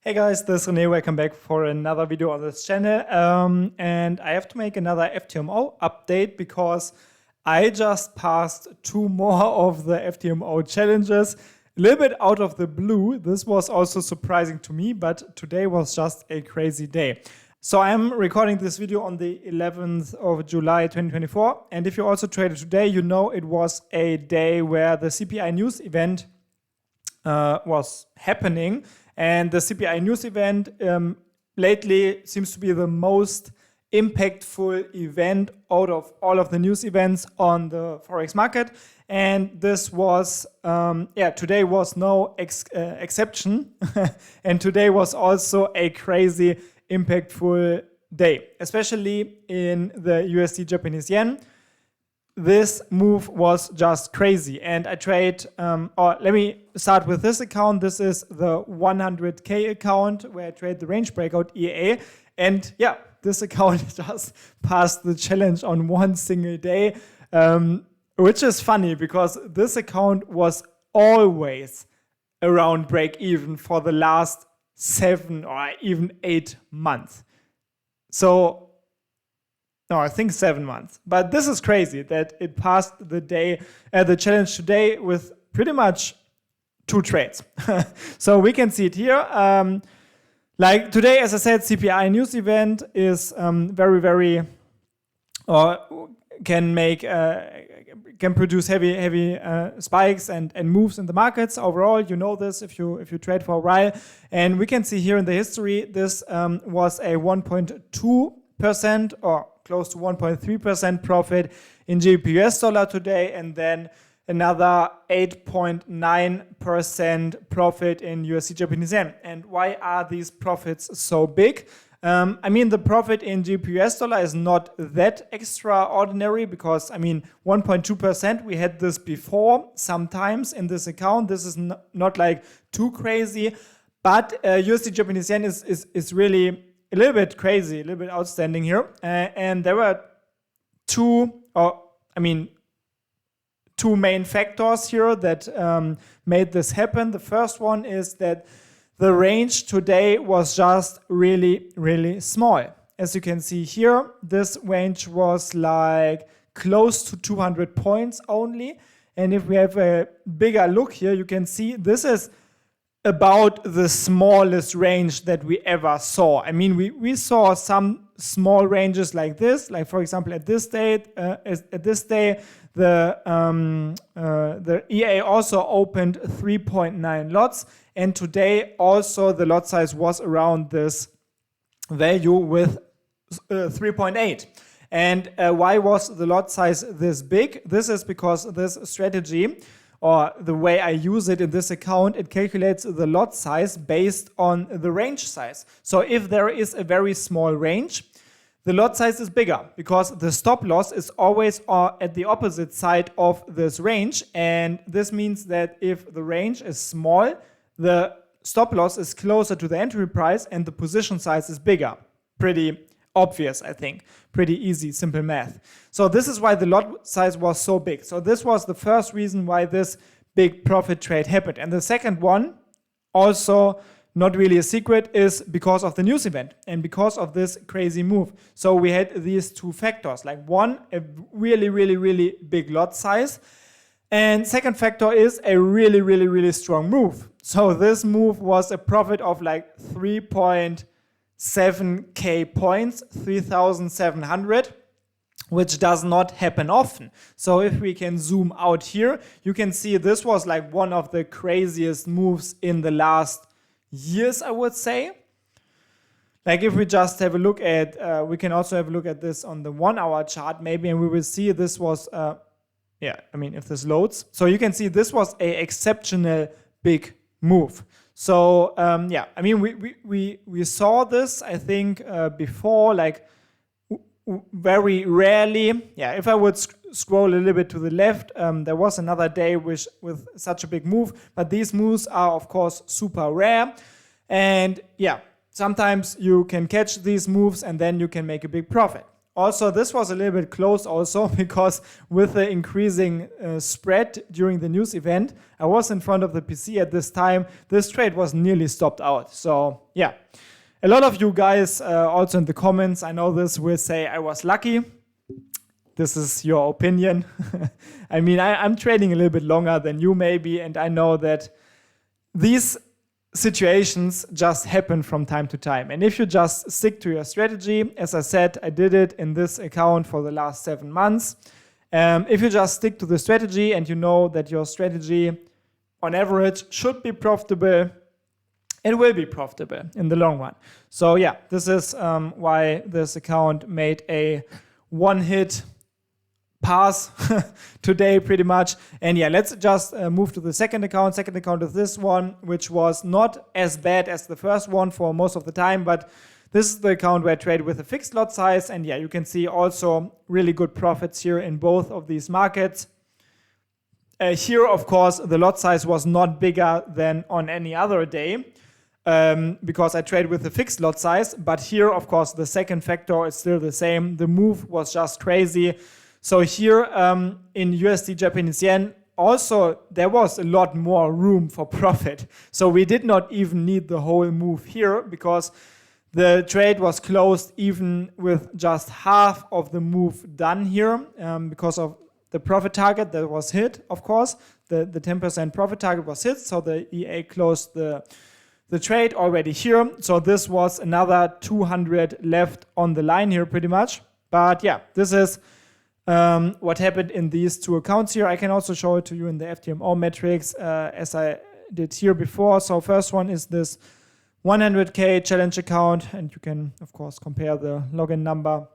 Hey guys, this is René. Welcome back for another video on this channel. And I have to make another FTMO update because I just passed 2 more of the FTMO challenges. A little bit out of the blue. This was also surprising to me, but today was just a crazy day. So I'm recording this video on the 11th of July 2024. And if you also traded today, you know it was a day where the CPI news event was happening. And the CPI news event lately seems to be the most impactful event out of all of the news events on the Forex market. And this was, today was no exception. And today was also a crazy impactful day, especially in the USD Japanese yen. This move was just crazy. And I trade, let me start with this account. This is the 100K account where I trade the range breakout EA. And yeah, this account just passed the challenge on one single day, which is funny because this account was always around break even for the last 7 or even 8 months. So, no, I think 7 months. But this is crazy that it passed the day, the challenge today with pretty much 2 trades. So we can see it here. Like today, as I said, CPI news event is very, can produce heavy spikes and moves in the markets. Overall, you know this if you trade for a while. And we can see here in the history, this was a 1.2% or close to 1.3% profit in GBP US dollar today, and then another 8.9% profit in USD Japanese yen. And why are these profits so big? I mean, the profit in GBP US dollar is not that extraordinary because, 1.2%, we had this before sometimes in this account. This is not like too crazy, but USD Japanese yen is really a little bit crazy, a little bit outstanding here. And there were two main factors here that made this happen. The first one is that the range today was just really small. As you can see here, this range was like close to 200 points only. And if we have a bigger look here, you can see this is about the smallest range that we ever saw. I mean, we saw some small ranges like this, like for example at this day, the EA also opened 3.9 lots, and today also the lot size was around this value with 3.8. And why was the lot size this big? This is because this strategy, or the way I use it in this account, it calculates the lot size based on the range size. So if there is a very small range, the lot size is bigger because the stop loss is always at the opposite side of this range. And this means that if the range is small, the stop loss is closer to the entry price and the position size is bigger. Pretty obvious, I think. Pretty easy, simple math. So this is why the lot size was so big. So this was the first reason why this big profit trade happened. And the second one, also not really a secret, is because of the news event and because of this crazy move. So we had these 2 factors, like one, a really big lot size. And second factor is a really strong move. So this move was a profit of like 3.7k points, 3,700, which does not happen often. So if we can zoom out here, you can see this was like one of the craziest moves in the last years, I would say. Like if we just have a look at, we can also have a look at this on the 1-hour chart maybe, and we will see this was, if this loads. So you can see this was a exceptional big move. So we saw this, I think, before, like very rarely. Yeah, if I would scroll a little bit to the left, there was another day with such a big move, but these moves are of course super rare. And yeah, sometimes you can catch these moves and then you can make a big profit. Also, this was a little bit close also because with the increasing spread during the news event, I was in front of the PC at this time. This trade was nearly stopped out. So yeah, a lot of you guys also in the comments, I know this, will say I was lucky. This is your opinion. I mean, I'm trading a little bit longer than you maybe, and I know that these situations just happen from time to time. And if you just stick to your strategy, as I said, I did it in this account for the last 7 months. If you just stick to the strategy and you know that your strategy on average should be profitable, it will be profitable in the long run. So yeah, this is why this account made a one-hit pass today pretty much. And yeah, let's just move to the second account. Second account is this one, which was not as bad as the first one for most of the time, but this is the account where I trade with a fixed lot size. And yeah, you can see also really good profits here in both of these markets. Here, of course, the lot size was not bigger than on any other day because I trade with a fixed lot size. But here, of course, the second factor is still the same. The move was just crazy. So here in USD Japanese yen, also there was a lot more room for profit. So we did not even need the whole move here because the trade was closed even with just half of the move done here because of the profit target that was hit, of course. The 10% profit target was hit, so the EA closed the trade already here. So this was another 200 left on the line here pretty much. But yeah, this is what happened in these two accounts here. I can also show it to you in the FTMO metrics as I did here before. So first one is this 100K challenge account, and you can of course compare the login number.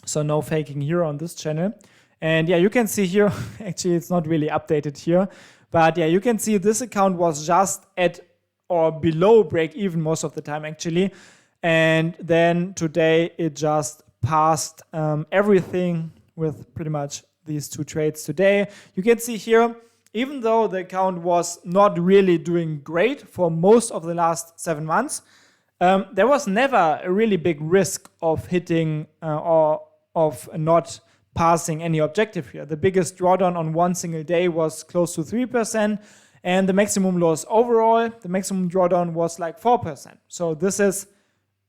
So no faking here on this channel. And yeah, you can see here, actually it's not really updated here, but yeah, you can see this account was just at or below break even most of the time actually. And then today it just passed everything with pretty much these two trades today. You can see here, even though the account was not really doing great for most of the last 7 months, there was never a really big risk of hitting or of not passing any objective here. The biggest drawdown on one single day was close to 3%, and the maximum loss overall, the maximum drawdown was like 4%. So this is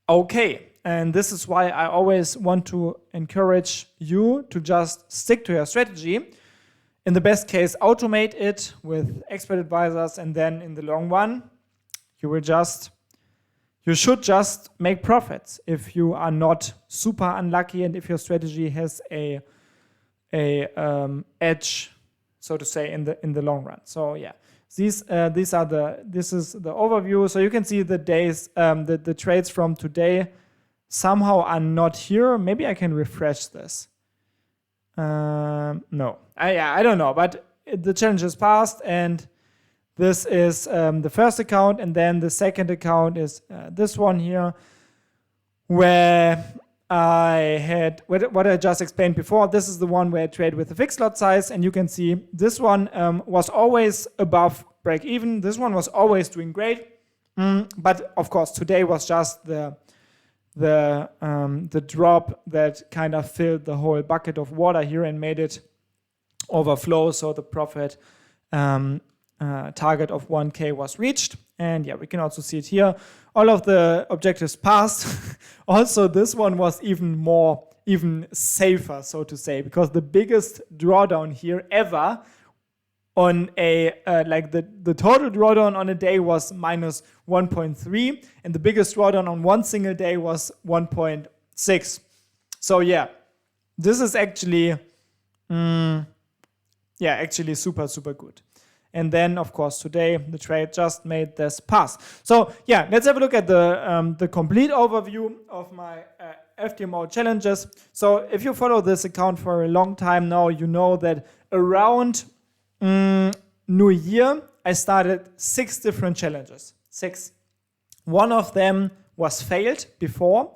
okay. And this is why I always want to encourage you to just stick to your strategy. In the best case, automate it with expert advisors, and then in the long run, you should just make profits if you are not super unlucky and if your strategy has a edge, so to say, in the long run. So yeah, this is the overview. So you can see the days, the trades from today somehow are not here. Maybe I can refresh this. No, I don't know, but the challenge is passed, and this is the first account, and then the second account is this one here, where I had what I just explained before. This is the one where I trade with a fixed lot size, and you can see this one was always above break even. This one was always doing great, but of course today was just the drop that kind of filled the whole bucket of water here and made it overflow. So the profit target of 1K was reached. And yeah, we can also see it here. All of the objectives passed. Also, this one was even safer, so to say, because the biggest drawdown here ever on a, the total drawdown on a day was minus 1.3, and the biggest drawdown on one single day was 1.6. So yeah, this is actually, actually super, super good. And then, of course, today the trade just made this pass. So yeah, let's have a look at the complete overview of my FTMO challenges. So if you follow this account for a long time now, you know that around New Year, I started 6 different challenges. 6. One of them was failed before.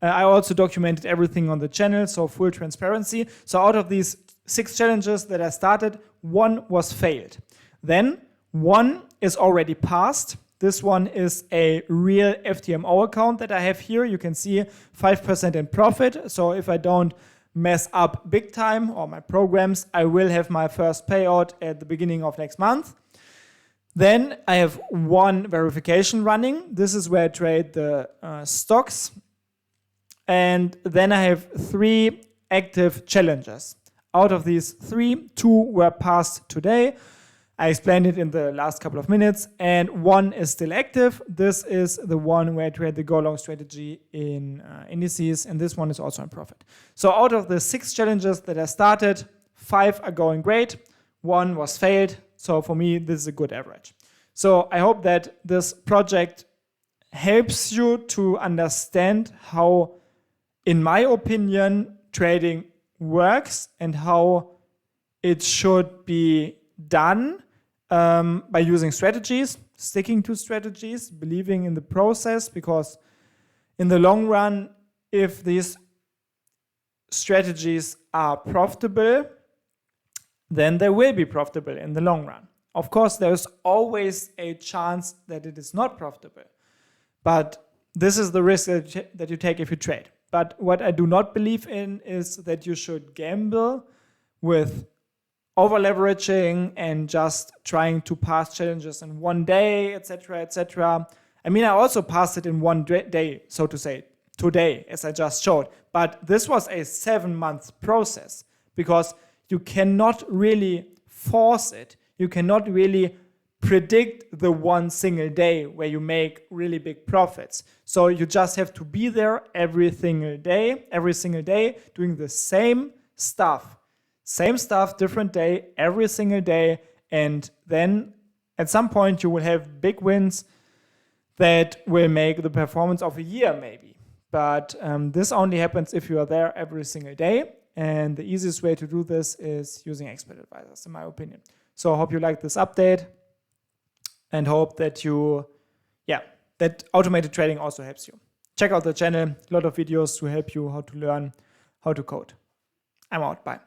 I also documented everything on the channel, so full transparency. So out of these 6 challenges that I started, 1 was failed. Then 1 is already passed. This one is a real FTMO account that I have here. You can see 5% in profit. So if I don't mess up big time or my programs, I will have my first payout at the beginning of next month. Then I have one verification running. This is where I trade the stocks. And then I have 3 active challenges. Out of these 3, 2 were passed today. I explained it in the last couple of minutes, and 1 is still active. This is the one where I trade the go long strategy in indices, and this one is also in profit. So out of the 6 challenges that I started, 5 are going great, 1 was failed. So for me, this is a good average. So I hope that this project helps you to understand how, in my opinion, trading works and how it should be done. By using strategies, sticking to strategies, believing in the process, because in the long run, if these strategies are profitable, then they will be profitable in the long run. Of course, there's always a chance that it is not profitable, but this is the risk that you take if you trade. But what I do not believe in is that you should gamble with over-leveraging and just trying to pass challenges in one day, etc., etc. I mean, I also passed it in one day, so to say, today, as I just showed. But this was a 7-month process because you cannot really force it. You cannot really predict the one single day where you make really big profits. So you just have to be there every single day, doing the same stuff. Same stuff, different day, every single day. And then at some point you will have big wins that will make the performance of a year maybe. But this only happens if you are there every single day. And the easiest way to do this is using expert advisors, in my opinion. So I hope you like this update and hope that that automated trading also helps you. Check out the channel, a lot of videos to help you how to learn how to code. I'm out, bye.